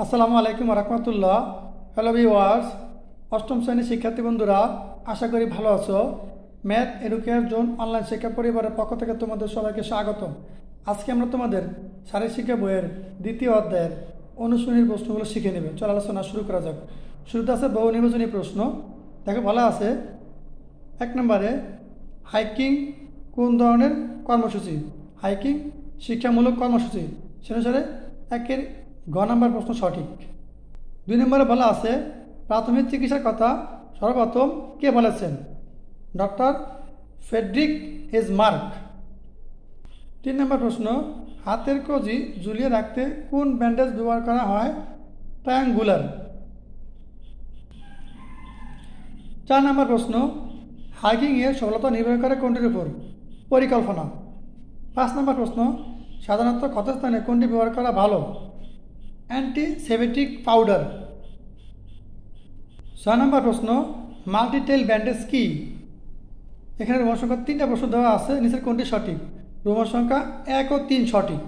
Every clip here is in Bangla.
আসসালামু আলাইকুম রহমতুল্লাহ। হ্যালো ভিউয়ার্স, অষ্টম শ্রেণীর শিক্ষার্থী বন্ধুরা, আশা করি ভালো আছো। ম্যাথ এডুকেয়ার জোন অনলাইন শিক্ষা পরিবারের পক্ষ থেকে তোমাদের সবাইকে স্বাগত। আজকে আমরা তোমাদের শারীরিক শিক্ষা বইয়ের দ্বিতীয় অধ্যায়ের অনুশীলনীর প্রশ্নগুলো শিখে নেবে। চল আলোচনা শুরু করা যাক। শুরুতে আছে বহু নির্বাচনী প্রশ্ন। দেখো বলা আছে 1 নম্বরে, হাইকিং কোন ধরনের কর্মসূচি? হাইকিং শিক্ষামূলক কর্মসূচি। সে অনুসারে 1-এর গ নম্বর প্রশ্ন সঠিক। 2 নম্বরে বলা আছে প্রাথমিক চিকিৎসার কথা সর্বপ্রথম কে বলেছেন? Doctor Frederick S Mark. 3 number প্রশ্ন, হাতের কজি ঝুলিয়ে রাখতে কোন ব্যান্ডেজ ব্যবহার করা হয়? ট্রায়াঙ্গুলার। 4 নম্বর প্রশ্ন, হাইকিংয়ের সফলতা নির্ভর করে কোনটির উপর? পরিকল্পনা। 5 নম্বর প্রশ্ন, সাধারণত ক্ষতস্থানে কোনটি ব্যবহার করা ভালো? Antiseptic powder. 6 নম্বর প্রশ্ন, মাল্টিটেল ব্যান্ডেজ কি? এখানে রোমান সংখ্যা 3টা প্রশ্ন দেওয়া আছে, নিচের কোনটি সঠিক? রোমান সংখ্যা 1 ও 3 সঠিক।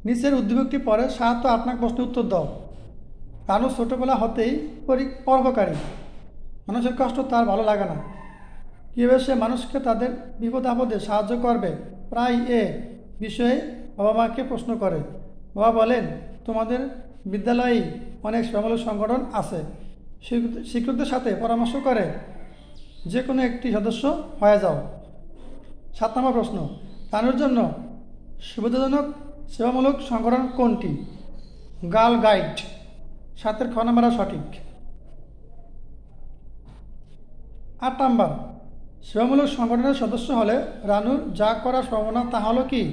নিচের উদ্দীপকটি পরে 7 ও 8 নং প্রশ্নের উত্তর দাও। রানু ছোটোবেলা হতেই পরোপকারী, মানুষের কষ্ট তার ভালো লাগে না। কীভাবে সে মানুষকে তাদের বিপদ আপদে সাহায্য করবে, প্রায় এ বিষয়ে বাবা মাকে প্রশ্ন করে। বাবা বলেন, তোমাদের বিদ্যালয়েই অনেক সেবামূলক সংগঠন আছে, শিক্ষকদের সাথে পরামর্শ করে যে কোনো একটি সদস্য হয়ে যাও। 7 নম্বর প্রশ্ন, রানুর জন্য সুবিধাজনক সেবামূলক সংগঠন কোনটি? Girl guide. 7-এর খ নম্বর সঠিক। 8 নম্বর, সেবামূলক সংগঠনের সদস্য হলে রানুর যা করার সম্ভাবনা তা হলো কি?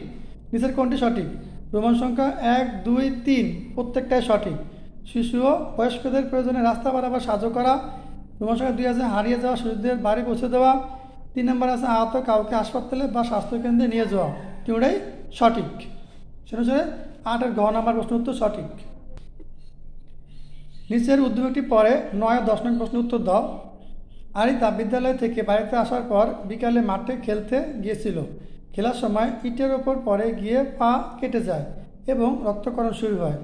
নিচের কোনটি সঠিক? রোমান সংখ্যা 1, 2, 3 প্রত্যেকটাই সঠিক। শিশু ও বয়স্কদের প্রয়োজনে রাস্তা পারাবার সাহায্য করা। রোমান সংখ্যা 2 আছে হারিয়ে যাওয়া শিশুদের বাড়ি পৌঁছে দেওয়া। 3 নম্বর আছে আহত কাউকে হাসপাতালে বা স্বাস্থ্যকেন্দ্রে নিয়ে যাওয়া। তিনটাই সঠিক। সে অনুসারে 8-এর ঘ নম্বর প্রশ্ন উত্তর সঠিক। নিচের উদ্দীপকটি পরে 9 ও 10 নং প্রশ্নের উত্তর দাও। আরিতা বিদ্যালয় থেকে বাড়িতে আসার পর বিকালে মাঠে খেলতে গিয়েছিল। খেলার সময় ইটের ওপর পড়ে গিয়ে পা কেটে যায় এবং রক্তক্ষরণ শুরু হয়।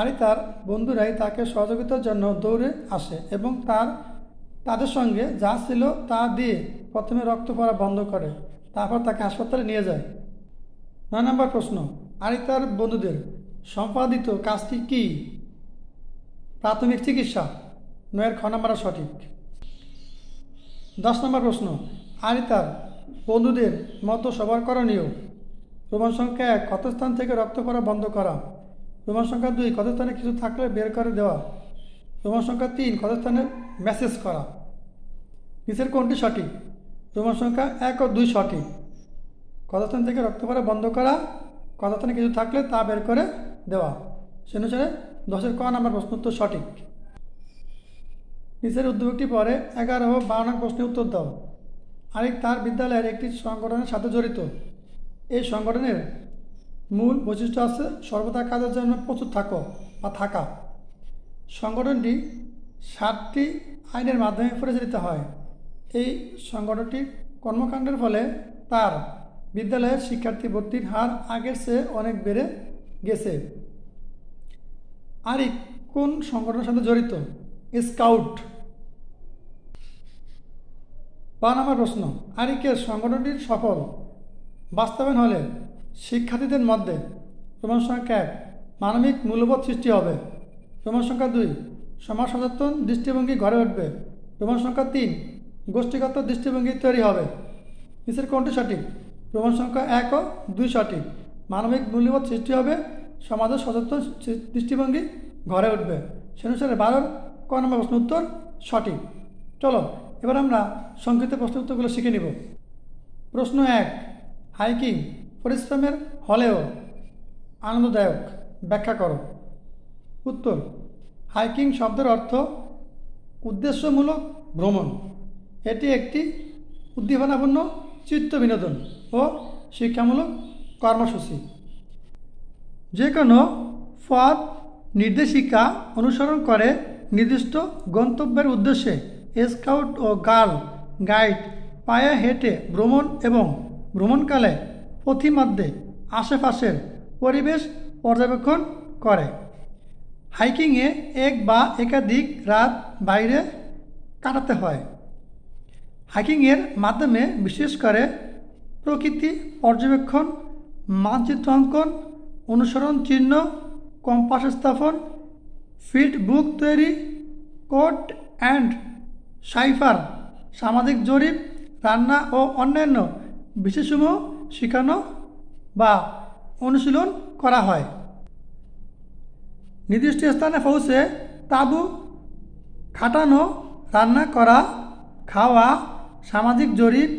আরিতার বন্ধুরাই তাকে সহযোগিতার জন্য দৌড়ে আসে এবং তাদের সঙ্গে যা ছিল তা দিয়ে প্রথমে রক্ত পড়া বন্ধ করে, তারপর তাকে হাসপাতালে নিয়ে যায়। 9 নম্বর প্রশ্ন, আরিতার বন্ধুদের সম্পাদিত কাজটি কি? প্রাথমিক চিকিৎসা। 9-এর খ নম্বর সঠিক। 10 নম্বর প্রশ্ন, আরিতার বন্ধুদের মতো সবার করণীয়। রোমান সংখ্যা 1, ক্ষতস্থান থেকে রক্ত পড়া বন্ধ করা। রোমান সংখ্যা 2, ক্ষতস্থানে কিছু থাকলে বের করে দেওয়া। রোমান সংখ্যা 3, ক্ষতস্থানে ম্যাসেজ করা। নিচের কোনটি সঠিক? রোমান সংখ্যা 1 ও 2 সঠিক। ক্ষতস্থান থেকে রক্ত পড়া বন্ধ করা, ক্ষতস্থানে কিছু থাকলে তা বের করে দেওয়া। সে অনুসারে 10-এর ক নম্বর প্রশ্ন উত্তর সঠিক। নিচের উদ্দীপকটি পরে 11 ও 12 নং প্রশ্নের উত্তর দাও। আরিক তার বিদ্যালয়ের একটি সংগঠনের সাথে জড়িত। এই সংগঠনের মূল বৈশিষ্ট্য আছে সর্বদা কাজের জন্য প্রস্তুত থাকা। সংগঠনটি 7টি আইনের মাধ্যমে পরিচালিত হয়। এই সংগঠনটির কর্মকাণ্ডের ফলে তার বিদ্যালয়ের শিক্ষার্থী ভর্তির হার আগের চেয়ে অনেক বেড়ে গেছে। আরিক কোন সংগঠনের সাথে জড়িত? স্কাউট। 12 নম্বর প্রশ্ন, আরিকের সংগঠনটির সফল বাস্তবায়ন হলে শিক্ষার্থীদের মধ্যে রোমান সংখ্যা 1, মানবিক মূল্যবোধ সৃষ্টি হবে। রোমান সংখ্যা 2, সমাজ সচেতন দৃষ্টিভঙ্গি গড়ে উঠবে। রোমান সংখ্যা 3, গোষ্ঠীগত দৃষ্টিভঙ্গি তৈরি হবে। নিচের কোনটি সঠিক? রোমান সংখ্যা 1 ও 2 সঠিক। মানবিক মূল্যবোধ সৃষ্টি হবে, সমাজের সচেতন দৃষ্টিভঙ্গি গড়ে উঠবে। সে অনুসারে 12-র ক নম্বর প্রশ্ন উত্তর সঠিক। চলো এবার আমরা সংক্ষিপ্ত প্রশ্ন উত্তরগুলো শিখে নিব। প্রশ্ন 1, হাইকিং পরিশ্রমের হলেও আনন্দদায়ক, ব্যাখ্যা করো। উত্তর, হাইকিং শব্দের অর্থ উদ্দেশ্যমূলক ভ্রমণ। এটি একটি উদ্দীপনাপূর্ণ চিত্ত বিনোদন ও শিক্ষামূলক কর্মসূচি। যে কোনো পথ নির্দেশিকা অনুসরণ করে নির্দিষ্ট গন্তব্যের উদ্দেশ্যে স্কাউট ও গার্ল গাইড পায়ে হেঁটে ভ্রমণ এবং ভ্রমণকালে পথিমধ্যে আশেপাশের পরিবেশ পর্যবেক্ষণ করে। হাইকিংয়ে এক বা একাধিক রাত বাইরে কাটাতে হয়। হাইকিংয়ের মাধ্যমে বিশেষ করে প্রকৃতি পর্যবেক্ষণ, মানচিত্র অঙ্কন, অনুসরণ চিহ্ন, কম্পাস স্থাপন, ফিল্ড বুক তৈরি, কোড অ্যান্ড সাইফার, সামাজিক জরিপ, রান্না ও অন্যান্য বিষয়সমূহ শেখানো বা অনুশীলন করা হয়। নির্দিষ্ট স্থানে পৌঁছে তাঁবু খাটানো, রান্না করা, খাওয়া, সামাজিক জরিপ,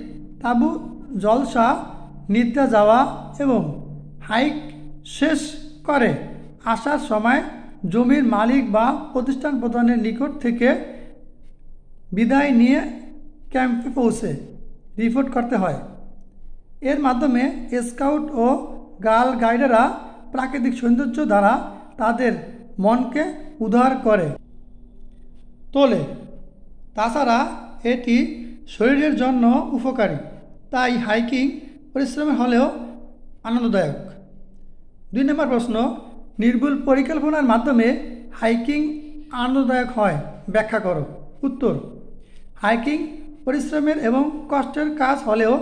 তাঁবু জলসা, নিদ্রা যাওয়া এবং হাইক শেষ করে আসার সময় জমির মালিক বা প্রতিষ্ঠান প্রধানের নিকট থেকে বিদায় নিয়ে ক্যাম্পে পৌঁছে রিপোর্ট করতে হয়। এর মাধ্যমে স্কাউট ও গার্ল গাইডেরা প্রাকৃতিক সৌন্দর্য দ্বারা তাদের মনকে উদ্ধার করে তোলে। তাছাড়া এটি শরীরের জন্য উপকারী, তাই হাইকিং পরিশ্রমের হলেও আনন্দদায়ক। 2 নম্বর প্রশ্ন, নির্ভুল পরিকল্পনার মাধ্যমে হাইকিং আনন্দদায়ক হয়, ব্যাখ্যা করো। উত্তর, হাইকিং পরিশ্রমের এবং কষ্টের কাজ হলেও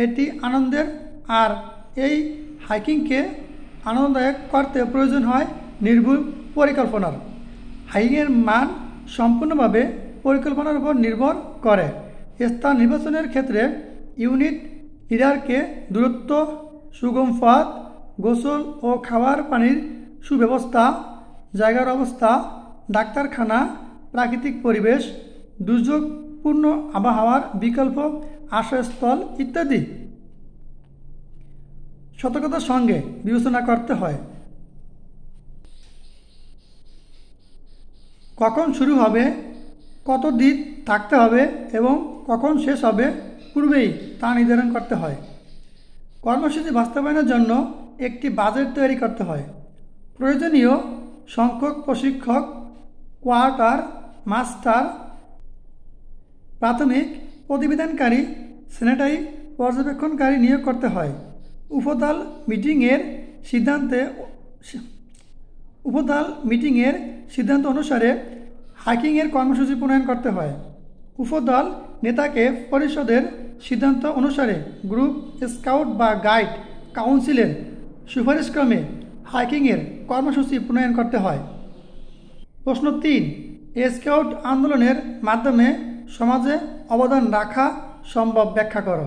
এটি আনন্দের, আর এই হাইকিংকে আনন্দদায়ক করতে প্রয়োজন হয় নির্ভুল পরিকল্পনার। হাইকিংয়ের মান সম্পূর্ণভাবে পরিকল্পনার উপর নির্ভর করে। স্থান নির্বাচনের ক্ষেত্রে ইউনিট লিডারকে দূরত্ব, সুগম পথ, গোসল ও খাবার পানির সুব্যবস্থা, জায়গার অবস্থা, ডাক্তারখানা, প্রাকৃতিক পরিবেশ, দুর্যোগপূর্ণ আবহাওয়ার বিকল্প আশ্রয়স্থল ইত্যাদি সতর্কতার সঙ্গে বিবেচনা করতে হয়। কখন শুরু হবে, কত দিন থাকতে হবে এবং কখন শেষ হবে পূর্বেই তা নির্ধারণ করতে হয়। কর্মসূচি বাস্তবায়নের জন্য একটি বাজেট তৈরি করতে হয়। প্রয়োজনীয় সংখ্যক প্রশিক্ষক, কোয়ার্টার মাস্টার, প্রাথমিক প্রতিবেদনকারী, স্যানিটারি পর্যবেক্ষণকারী নিয়োগ করতে হয়। উপদল মিটিংয়ের সিদ্ধান্ত অনুসারে হাইকিংয়ের কর্মসূচি প্রণয়ন করতে হয়। উপদল নেতাকে পরিষদের সিদ্ধান্ত অনুসারে গ্রুপ স্কাউট বা গাইড কাউন্সিলের সুপারিশক্রমে হাইকিংয়ের কর্মসূচি প্রণয়ন করতে হয়। প্রশ্ন 3, স্কাউট আন্দোলনের মাধ্যমে সমাজে অবদান রাখা সম্ভব, ব্যাখ্যা করো।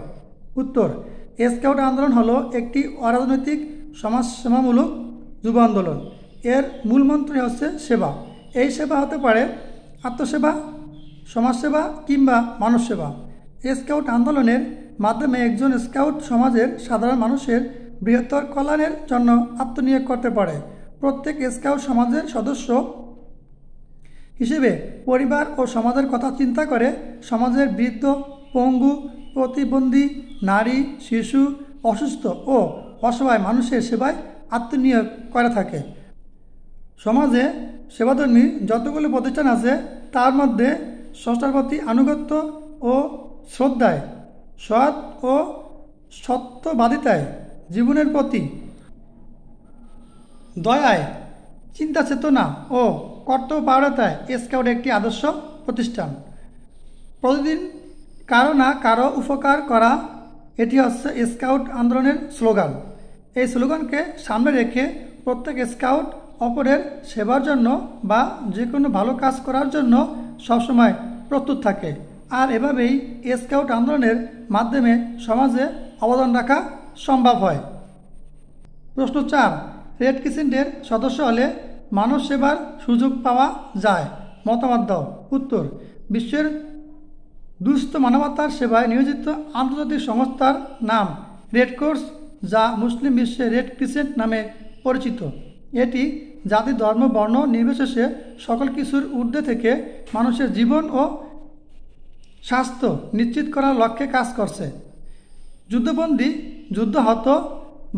উত্তর, স্কাউট আন্দোলন হলো একটি অরাজনৈতিক সমাজসেবামূলক যুব আন্দোলন। এর মূল মন্ত্রই হচ্ছে সেবা। এই সেবা হতে পারে আত্মসেবা, সমাজসেবা কিংবা মানব সেবা। স্কাউট আন্দোলনের মাধ্যমে একজন স্কাউট সমাজের সাধারণ মানুষের বৃহত্তর কল্যাণের জন্য আত্মনিয়োগ করতে পারে। প্রত্যেক স্কাউট সমাজের সদস্য হিসেবে পরিবার ও সমাজের কথা চিন্তা করে সমাজের বৃদ্ধ, পঙ্গু, প্রতিবন্ধী, নারী, শিশু, অসুস্থ ও অসহায় মানুষের সেবায় আত্মনিয়োগ করে থাকে। সমাজে সেবাধর্মী যতগুলো প্রতিষ্ঠান আছে তার মধ্যে স্রষ্টার প্রতি আনুগত্য ও শ্রদ্ধায়, সৎ ও সত্যবাদিতায়, জীবনের প্রতি দয়ায়, চিন্তা চেতনা ও কর্তব্যপরায়ণতায় স্কাউট একটি আদর্শ প্রতিষ্ঠান। প্রতিদিন কারো না কারো উপকার করা, এটি হচ্ছে স্কাউট আন্দোলনের স্লোগান। এই স্লোগানকে সামনে রেখে প্রত্যেক স্কাউট অপরের সেবার জন্য বা যে কোনো ভালো কাজ করার জন্য সবসময় প্রস্তুত থাকে। আর এভাবেই স্কাউট আন্দোলনের মাধ্যমে সমাজে অবদান রাখা সম্ভব হয়। প্রশ্ন 4, রেড ক্রিসেন্টের সদস্য হলে মানব সেবার সুযোগ পাওয়া যায়, মতামত দাও। উত্তর, বিশ্বের দুস্থ মানবতার সেবায় নিয়োজিত আন্তর্জাতিক সংস্থার নাম রেড ক্রস, যা মুসলিম বিশ্বে রেড ক্রিসেন্ট নামে পরিচিত। এটি জাতি, ধর্ম, বর্ণ নির্বিশেষে সকল কিছুর ঊর্ধ্বে থেকে মানুষের জীবন ও স্বাস্থ্য নিশ্চিত করার লক্ষ্যে কাজ করছে। যুদ্ধবন্দী, যুদ্ধাহত,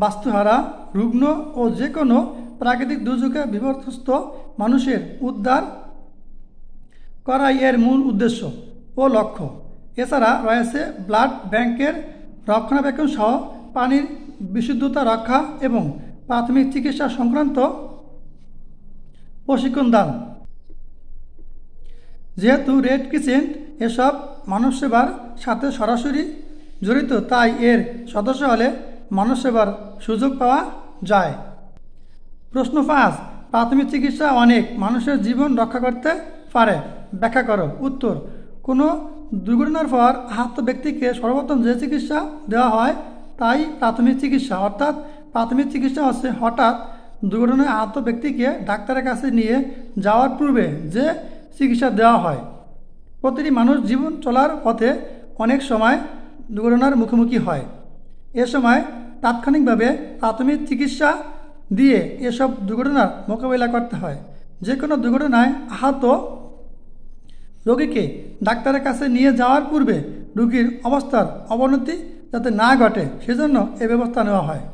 বাস্তুহারা, রুগ্ন ও যে কোনো প্রাকৃতিক দুর্যোগে বিপর্যস্ত মানুষের উদ্ধার করাই এর মূল উদ্দেশ্য ও লক্ষ্য। এছাড়া রয়েছে ব্লাড ব্যাংকের রক্ষণাবেক্ষণ সহ পানির বিশুদ্ধতা রক্ষা এবং প্রাথমিক চিকিৎসা সংক্রান্ত প্রশিক্ষণ দান। যেহেতু রেড ক্রিসেন্ট এসব মানব সেবার সাথে সরাসরি জড়িত, তাই এর সদস্য হলে মানব সেবার সুযোগ পাওয়া যায়। প্রশ্ন 5, প্রাথমিক চিকিৎসা অনেক মানুষের জীবন রক্ষা করতে পারে, ব্যাখ্যা করো। উত্তর, কোনো দুর্ঘটনার পর আহত ব্যক্তিকে সর্বপ্রথম যে চিকিৎসা দেওয়া হয় তাই প্রাথমিক চিকিৎসা। অর্থাৎ প্রাথমিক চিকিৎসা হচ্ছে হঠাৎ দুর্ঘটনায় আহত ব্যক্তিকে ডাক্তারের কাছে নিয়ে যাওয়ার পূর্বে যে চিকিৎসা দেওয়া হয়। প্রতিটি মানুষ জীবন চলার পথে অনেক সময় দুর্ঘটনার মুখোমুখি হয়। এ সময় তাৎক্ষণিকভাবে প্রাথমিক চিকিৎসা দিয়ে এসব দুর্ঘটনার মোকাবিলা করতে হয়। যে কোনো দুর্ঘটনায় আহত রোগীকে ডাক্তারের কাছে নিয়ে যাওয়ার পূর্বে রোগীর অবস্থার অবনতি যাতে না ঘটে সেজন্য এ ব্যবস্থা নেওয়া হয়।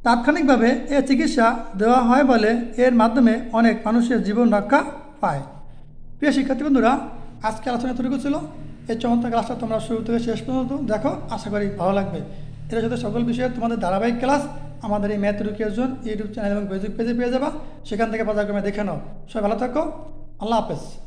তাৎক্ষণিকভাবে এ চিকিৎসা দেওয়া হয় বলে এর মাধ্যমে অনেক মানুষের জীবন রক্ষা পায়। প্রিয় শিক্ষার্থী বন্ধুরা, আজকে আলোচনা এতটুকু ছিল। এই চমৎকার ক্লাসটা তোমরা শুরু থেকে শেষ পর্যন্ত দেখো, আশা করি ভালো লাগবে। এর সাথে সকল বিষয়ে তোমাদের ধারাবাহিক ক্লাস আমাদের এই ম্যাথ রুকিয়ার জোন ইউটিউব চ্যানেল এবং ফেসবুক পেজে পেয়ে যাবা। সেখান থেকে পর্যায়ক্রমে দেখে নাও। সবাই ভালো থাকো। আল্লাহ হাফেজ।